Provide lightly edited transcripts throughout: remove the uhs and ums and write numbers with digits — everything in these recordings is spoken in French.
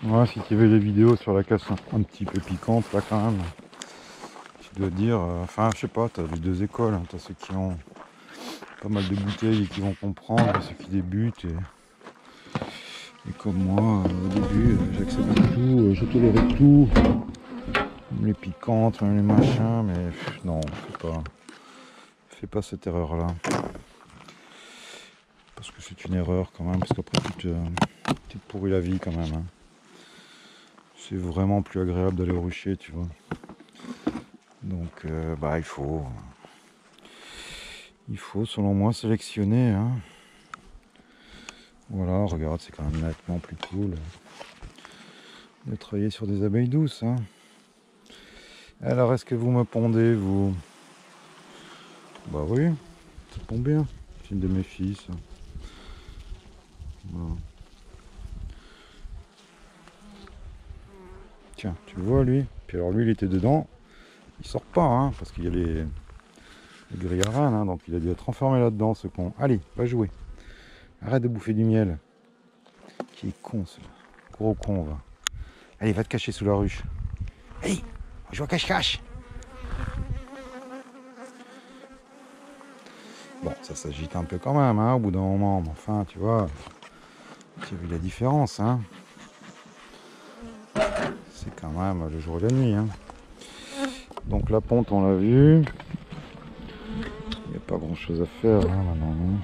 Ouais, si tu veux les vidéos sur la casse un petit peu piquante, là quand même, tu dois dire, enfin je sais pas, t'as les deux écoles, hein. T'as ceux qui ont pas mal de bouteilles et qui vont comprendre, et ceux qui débutent, et comme moi, au début, j'accepte tout, je tolérais tout, même les piquantes, même les machins, mais non, fais pas cette erreur-là. Parce que c'est une erreur quand même, parce qu'après tu te pourris la vie quand même, hein. C'est vraiment plus agréable d'aller au rucher, tu vois. Donc bah il faut selon moi sélectionner, hein. Voilà, regarde, c'est quand même nettement plus cool de travailler sur des abeilles douces, hein. Alors est-ce que vous me pondez, vous? Bah oui, ça pond bien. C'est une de mes filles, ça. Voilà. Tiens, tu le vois lui? Puis alors lui il était dedans, il sort pas, hein, parce qu'il y a les grilles à reines, hein, donc il a dû être enfermé là-dedans, ce con. Allez, va jouer. Arrête de bouffer du miel. Qui est con, ce gros con, va. Allez, va te cacher sous la ruche. Allez, on joue à cache-cache. Bon, ça s'agite un peu quand même, hein, au bout d'un moment, mais enfin, tu vois, tu as vu la différence, hein. C'est quand même le jour et la nuit, hein. Donc la ponte, on l'a vu. Il n'y a pas grand-chose à faire, hein, maintenant.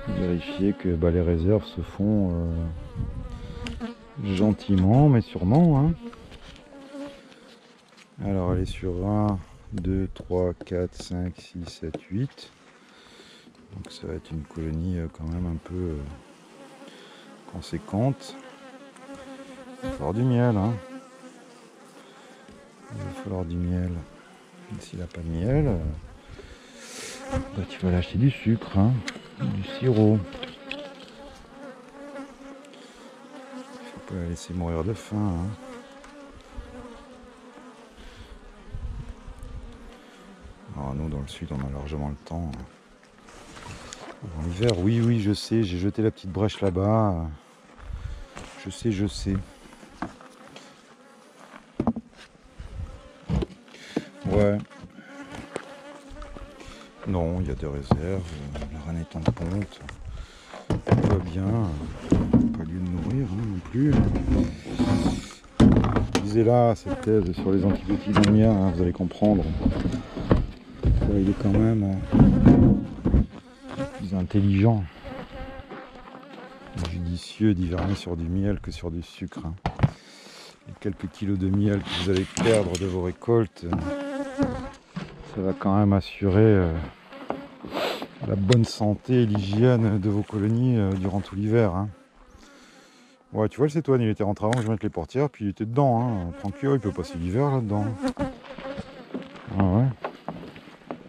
Vérifier que bah, les réserves se font gentiment, mais sûrement, hein. Alors, elle est sur 1, 2, 3, 4, 5, 6, 7, 8. Donc ça va être une colonie quand même un peu conséquente. Il va falloir du miel, hein. Il va falloir du miel. S'il n'a pas de miel, bah, tu vas l'acheter du sucre, hein, du sirop. Il faut pas la laisser mourir de faim, hein. Alors nous dans le sud on a largement le temps. En hiver, oui, oui, je sais, j'ai jeté la petite brèche là-bas. Je sais. Ouais. Non, il y a des réserves, la reine est en ponte. Tout va bien. Pas lieu de nourrir, hein, non plus. Je disais là, cette thèse sur les antibiotiques d'ammia, hein, vous allez comprendre. Il est quand même plus intelligent, judicieux d'hiverner sur du miel que sur du sucre, hein. Les quelques kilos de miel que vous allez perdre de vos récoltes, ça va quand même assurer la bonne santé et l'hygiène de vos colonies durant tout l'hiver, hein. Ouais, tu vois, le cétoine, il était rentré avant que je mette les portières, puis il était dedans, hein. Tranquille, il peut passer l'hiver là-dedans. Ah ouais.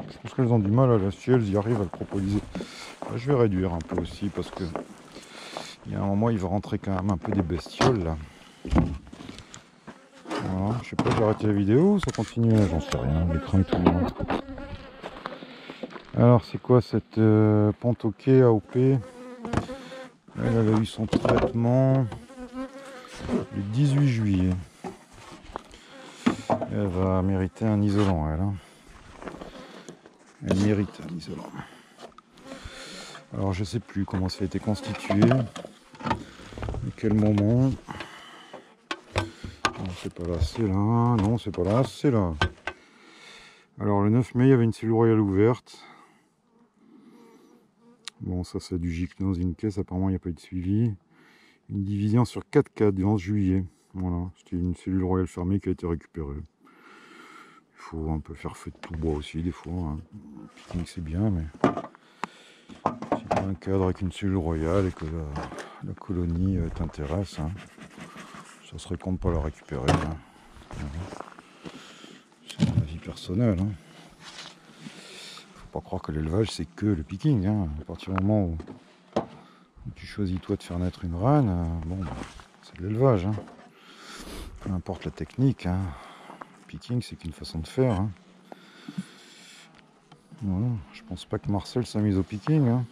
Je pense qu'elles ont du mal à la si elles y arrivent à le proposer. Là, je vais réduire un peu aussi, parce que il y a un moment, il va rentrer quand même un peu des bestioles, là. Voilà, je sais pas, j'ai arrêté la vidéo ou ça continue? J'en sais rien, l'écran est tout noir. Alors, c'est quoi cette Pontoke AOP? Elle a eu son traitement le 18 juillet. Elle va mériter un isolant, elle, hein. Elle mérite un isolant. Alors, je sais plus comment ça a été constitué, à quel moment. Non, c'est pas là, c'est là. Non, c'est pas là, c'est là. Alors, le 9 mai, il y avait une cellule royale ouverte. Bon, ça, c'est du Gycnos in caisse. Apparemment, il n'y a pas eu de suivi. Une division sur 4 cas du 11 juillet. Voilà, c'était une cellule royale fermée qui a été récupérée. Il faut un peu faire feu de tout bois aussi, des fois, hein. Picnic, c'est bien, mais si tu as un cadre avec une cellule royale et que la colonie t'intéresse, hein, ça serait con de ne pas la récupérer, hein. Voilà. C'est mon avis personnel, hein. Faut pas croire que l'élevage, c'est que le picking, hein. À partir du moment où tu choisis toi de faire naître une reine, bon, bah, c'est de l'élevage, hein. Peu importe la technique, hein. Picking, c'est qu'une façon de faire, hein. Voilà. Je pense pas que Marcel s'amuse au picking, hein.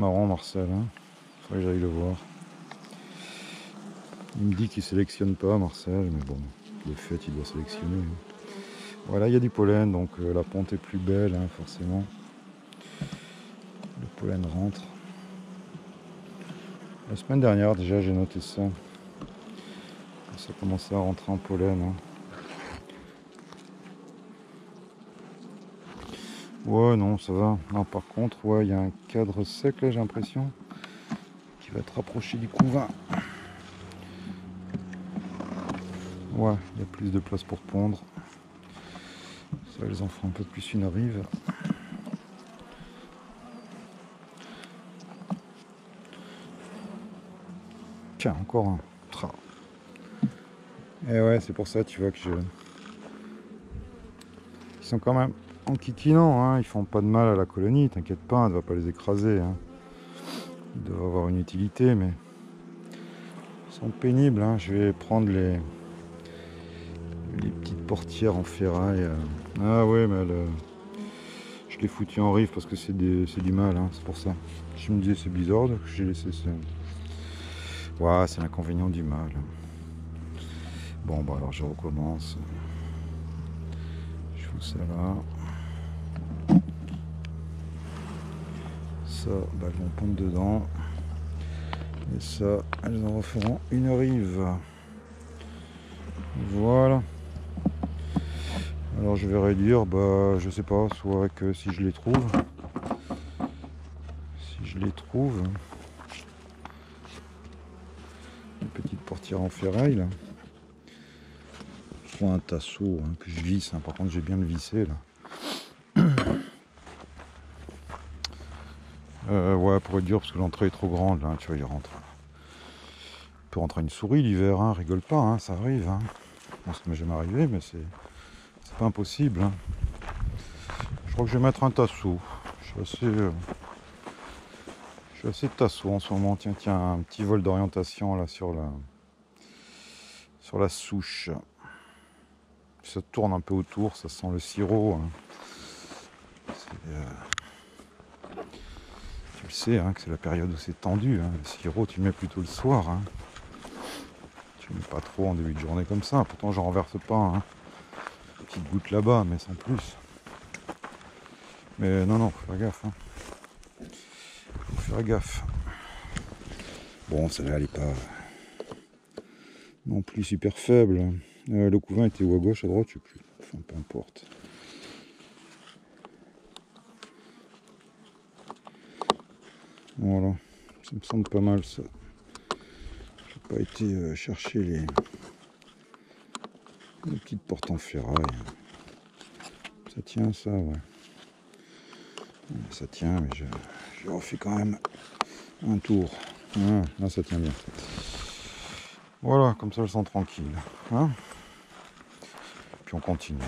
Marrant Marcel, hein. Faudrait que j'aille le voir. Il me dit qu'il sélectionne pas Marcel, mais bon, de fait il doit sélectionner. Hein. Voilà, il y a du pollen, donc la ponte est plus belle, hein, forcément. Le pollen rentre. La semaine dernière déjà j'ai noté ça. Ça commençait à rentrer en pollen. Hein. Ouais, non, ça va. Non, par contre, ouais, il y a un cadre sec là, j'ai l'impression, qui va être rapproché du couvain. Ouais, il y a plus de place pour pondre. Ça, les enfants un peu plus une rive. Tiens, encore un. Tra. Et ouais, c'est pour ça, tu vois, que je... Ils sont quand même enquiquinants, hein. Ils font pas de mal à la colonie, t'inquiète pas, elle ne va pas les écraser. Hein. Ils doivent avoir une utilité, mais... Ils sont pénibles, hein. Je vais prendre les petites portières en ferraille. Ah ouais, mais je l'ai foutu en rive parce que c'est du mal, hein. C'est pour ça. Je me disais c'est bizarre que j'ai laissé ça. Ouais, c'est l'inconvénient du mal. Bon, bah alors je recommence. Je fous ça là. Ça, bah, elles vont pondre dedans. Et ça, elles en referont une rive. Voilà. Alors je vais réduire, bah je sais pas, soit que si je les trouve. Une petite portière en ferraille là. Je prends un tasseau hein, que je visse, hein. Par contre j'ai bien le vissé là. Ouais, pour réduire parce que l'entrée est trop grande là, tu vois, il rentre. Il peut rentrer une souris l'hiver, hein, rigole pas, hein, ça arrive. Hein. Bon, ça m'est jamais arrivé, mais c'est pas impossible. Hein. Je crois que je vais mettre un tasseau. Je suis assez tasseau en ce moment. Tiens, un petit vol d'orientation là sur la souche. Ça tourne un peu autour, ça sent le sirop. Hein. Tu le sais, hein, que c'est la période où c'est tendu. Hein. Le sirop, tu le mets plutôt le soir. Hein. Tu le mets pas trop en début de journée comme ça. Pourtant, j'en renverse pas. Hein. Une petite goutte là-bas, mais sans plus. Mais non, faut faire gaffe. Hein. Faut faire gaffe. Bon, celle-là, elle est pas non plus super faible. Le couvain était où, à gauche, à droite, je sais plus. Enfin, peu importe. Voilà, ça me semble pas mal ça. J'ai pas été chercher les petites portes en ferraille. Ça tient ça, ouais. Ça tient, mais je refais quand même un tour. Ah, là, ça tient bien. Voilà, comme ça, elles sont tranquilles. Hein, puis on continue.